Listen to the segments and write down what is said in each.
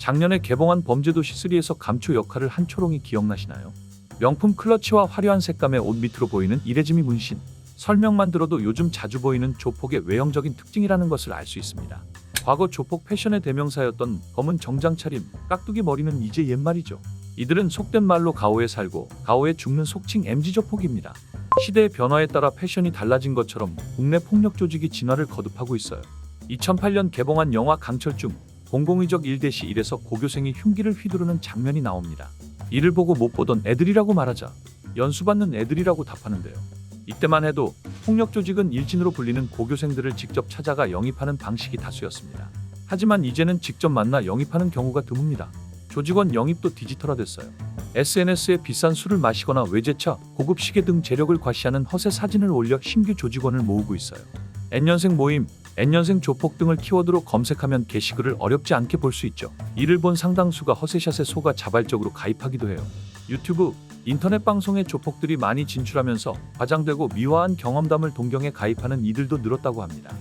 작년에 개봉한 범죄도시 3에서 감초 역할을 한 초롱이 기억나시나요? 명품 클러치와 화려한 색감의 옷 밑으로 보이는 이레지미 문신. 설명만 들어도 요즘 자주 보이는 조폭의 외형적인 특징이라는 것을 알 수 있습니다. 과거 조폭 패션의 대명사였던 검은 정장 차림, 깍두기 머리는 이제 옛말이죠. 이들은 속된 말로 가오에 살고 가오에 죽는 속칭 MZ조폭입니다. 시대의 변화에 따라 패션이 달라진 것처럼 국내 폭력 조직이 진화를 거듭하고 있어요. 2008년 개봉한 영화 강철 중 공공의적 1-1에서 고교생이 흉기를 휘두르는 장면이 나옵니다. 이를 보고 못 보던 애들이라고 말하자 연수받는 애들이라고 답하는데요. 이때만 해도 폭력 조직은 일진으로 불리는 고교생들을 직접 찾아가 영입하는 방식이 다수였습니다. 하지만 이제는 직접 만나 영입하는 경우가 드뭅니다. 조직원 영입도 디지털화됐어요. SNS에 비싼 술을 마시거나 외제차, 고급 시계 등 재력을 과시하는 허세 사진을 올려 신규 조직원을 모으고 있어요. N년생 모임, N년생 조폭 등을 키워드로 검색하면 게시글을 어렵지 않게 볼 수 있죠. 이를 본 상당수가 허세샷에 속아 자발적으로 가입하기도 해요. 유튜브, 인터넷 방송에 조폭들이 많이 진출하면서 과장되고 미화한 경험담을 동경해 가입하는 이들도 늘었다고 합니다.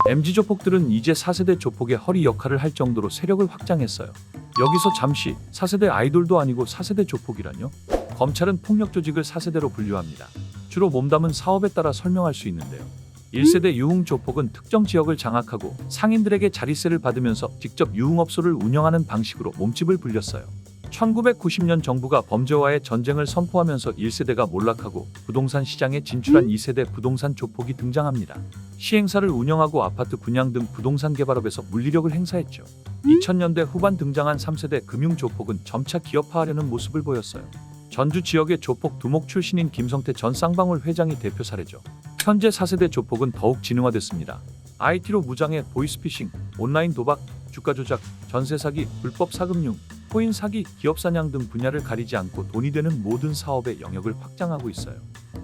MZ조폭들은 이제 4세대 조폭의 허리 역할을 할 정도로 세력을 확장했어요. 여기서 잠시 4세대 아이돌도 아니고 4세대 조폭이라뇨? 검찰은 폭력 조직을 4세대로 분류합니다. 주로 몸담은 사업에 따라 설명할 수 있는데요. 1세대 유흥 조폭은 특정 지역을 장악하고 상인들에게 자릿세를 받으면서 직접 유흥업소를 운영하는 방식으로 몸집을 불렸어요. 1990년 정부가 범죄와의 전쟁을 선포하면서 1세대가 몰락하고 부동산 시장에 진출한 2세대 부동산 조폭이 등장합니다. 시행사를 운영하고 아파트 분양 등 부동산 개발업에서 물리력을 행사했죠. 2000년대 후반 등장한 3세대 금융 조폭은 점차 기업화하려는 모습을 보였어요. 전주 지역의 조폭 두목 출신인 김성태 전 쌍방울 회장이 대표 사례죠. 현재 4세대 조폭은 더욱 진흥화됐습니다. IT로 무장해 보이스피싱, 온라인 도박, 주가 조작, 전세 사기, 불법 사금융, 코인 사기, 기업 사냥 등 분야를 가리지 않고 돈이 되는 모든 사업의 영역을 확장하고 있어요.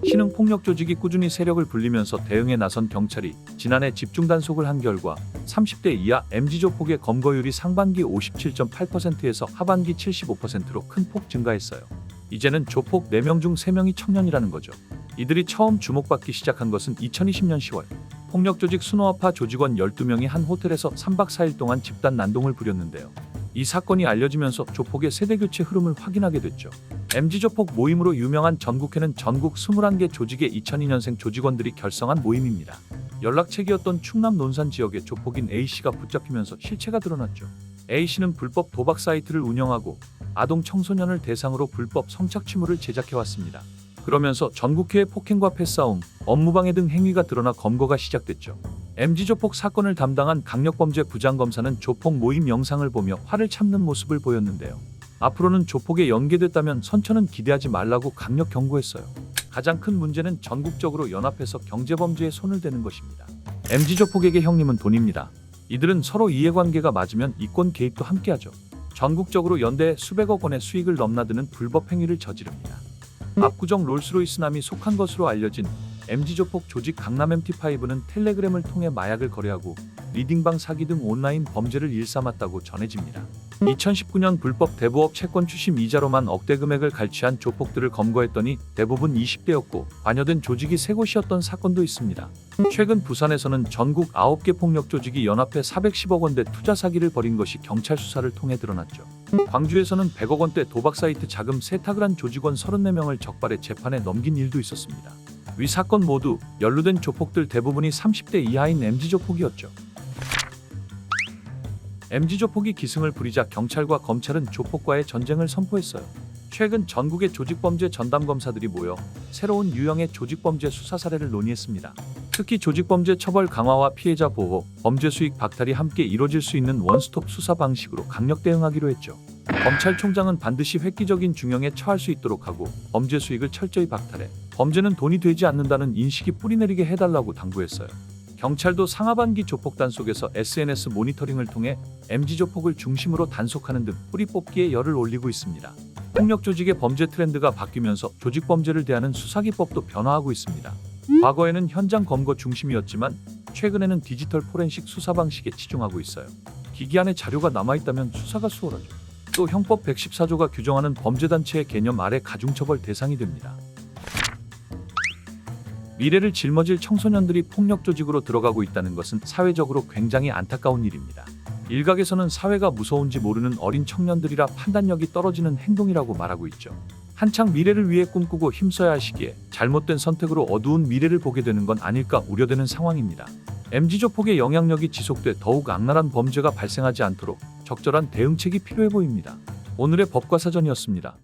신흥 폭력 조직이 꾸준히 세력을 불리면서 대응에 나선 경찰이 지난해 집중 단속을 한 결과 30대 이하 MZ 조폭의 검거율이 상반기 57.8%에서 하반기 75%로 큰 폭 증가했어요. 이제는 조폭 4명 중 3명이 청년이라는 거죠. 이들이 처음 주목받기 시작한 것은 2020년 10월. 폭력 조직 순호아파 조직원 12명이 한 호텔에서 3박 4일 동안 집단 난동을 부렸는데요. 이 사건이 알려지면서 조폭의 세대교체 흐름을 확인하게 됐죠. MZ조폭 모임으로 유명한 전국회는 전국 21개 조직의 2002년생 조직원들이 결성한 모임입니다. 연락책이었던 충남 논산 지역의 조폭인 A씨가 붙잡히면서 실체가 드러났죠. A씨는 불법 도박 사이트를 운영하고 아동 청소년을 대상으로 불법 성착취물을 제작해왔습니다. 그러면서 전국회의 폭행과 패싸움, 업무방해 등 행위가 드러나 검거가 시작됐죠. MZ조폭 사건을 담당한 강력범죄 부장검사는 조폭 모임 영상을 보며 화를 참는 모습을 보였는데요. 앞으로는 조폭에 연계됐다면 선처는 기대하지 말라고 강력 경고했어요. 가장 큰 문제는 전국적으로 연합해서 경제범죄에 손을 대는 것입니다. MZ조폭에게 형님은 돈입니다. 이들은 서로 이해관계가 맞으면 이권 개입도 함께하죠. 전국적으로 연대에 수백억 원의 수익을 넘나드는 불법 행위를 저지릅니다. 압구정 롤스로이스남이 속한 것으로 알려진 MZ조폭 조직 강남 MT5는 텔레그램을 통해 마약을 거래하고 리딩방 사기 등 온라인 범죄를 일삼았다고 전해집니다. 2019년 불법 대부업 채권 추심 이자로만 억대 금액을 갈취한 조폭들을 검거했더니 대부분 20대였고 관여된 조직이 3곳이었던 사건도 있습니다. 최근 부산에서는 전국 9개 폭력 조직이 연합해 410억 원대 투자 사기를 벌인 것이 경찰 수사를 통해 드러났죠. 광주에서는 100억 원대 도박 사이트 자금 세탁을 한 조직원 34명을 적발해 재판에 넘긴 일도 있었습니다. 위 사건 모두 연루된 조폭들 대부분이 30대 이하인 MZ조폭이었죠. MZ조폭이 기승을 부리자 경찰과 검찰은 조폭과의 전쟁을 선포했어요. 최근 전국의 조직범죄 전담검사들이 모여 새로운 유형의 조직범죄 수사 사례를 논의했습니다. 특히 조직범죄 처벌 강화와 피해자 보호, 범죄 수익 박탈이 함께 이뤄질 수 있는 원스톱 수사 방식으로 강력 대응하기로 했죠. 검찰총장은 반드시 획기적인 중형에 처할 수 있도록 하고 범죄 수익을 철저히 박탈해 범죄는 돈이 되지 않는다는 인식이 뿌리내리게 해달라고 당부했어요. 경찰도 상하반기 조폭 단속에서 SNS 모니터링을 통해 MZ조폭을 중심으로 단속하는 등 뿌리 뽑기에 열을 올리고 있습니다. 폭력 조직의 범죄 트렌드가 바뀌면서 조직범죄를 대하는 수사기법도 변화하고 있습니다. 과거에는 현장 검거 중심이었지만 최근에는 디지털 포렌식 수사 방식에 치중하고 있어요. 기기 안에 자료가 남아있다면 수사가 수월하죠. 또 형법 114조가 규정하는 범죄단체의 개념 아래 가중처벌 대상이 됩니다. 미래를 짊어질 청소년들이 폭력 조직으로 들어가고 있다는 것은 사회적으로 굉장히 안타까운 일입니다. 일각에서는 사회가 무서운지 모르는 어린 청년들이라 판단력이 떨어지는 행동이라고 말하고 있죠. 한창 미래를 위해 꿈꾸고 힘써야 할 시기에 잘못된 선택으로 어두운 미래를 보게 되는 건 아닐까 우려되는 상황입니다. MZ 조폭의 영향력이 지속돼 더욱 악랄한 범죄가 발생하지 않도록 적절한 대응책이 필요해 보입니다. 오늘의 법과 사전이었습니다.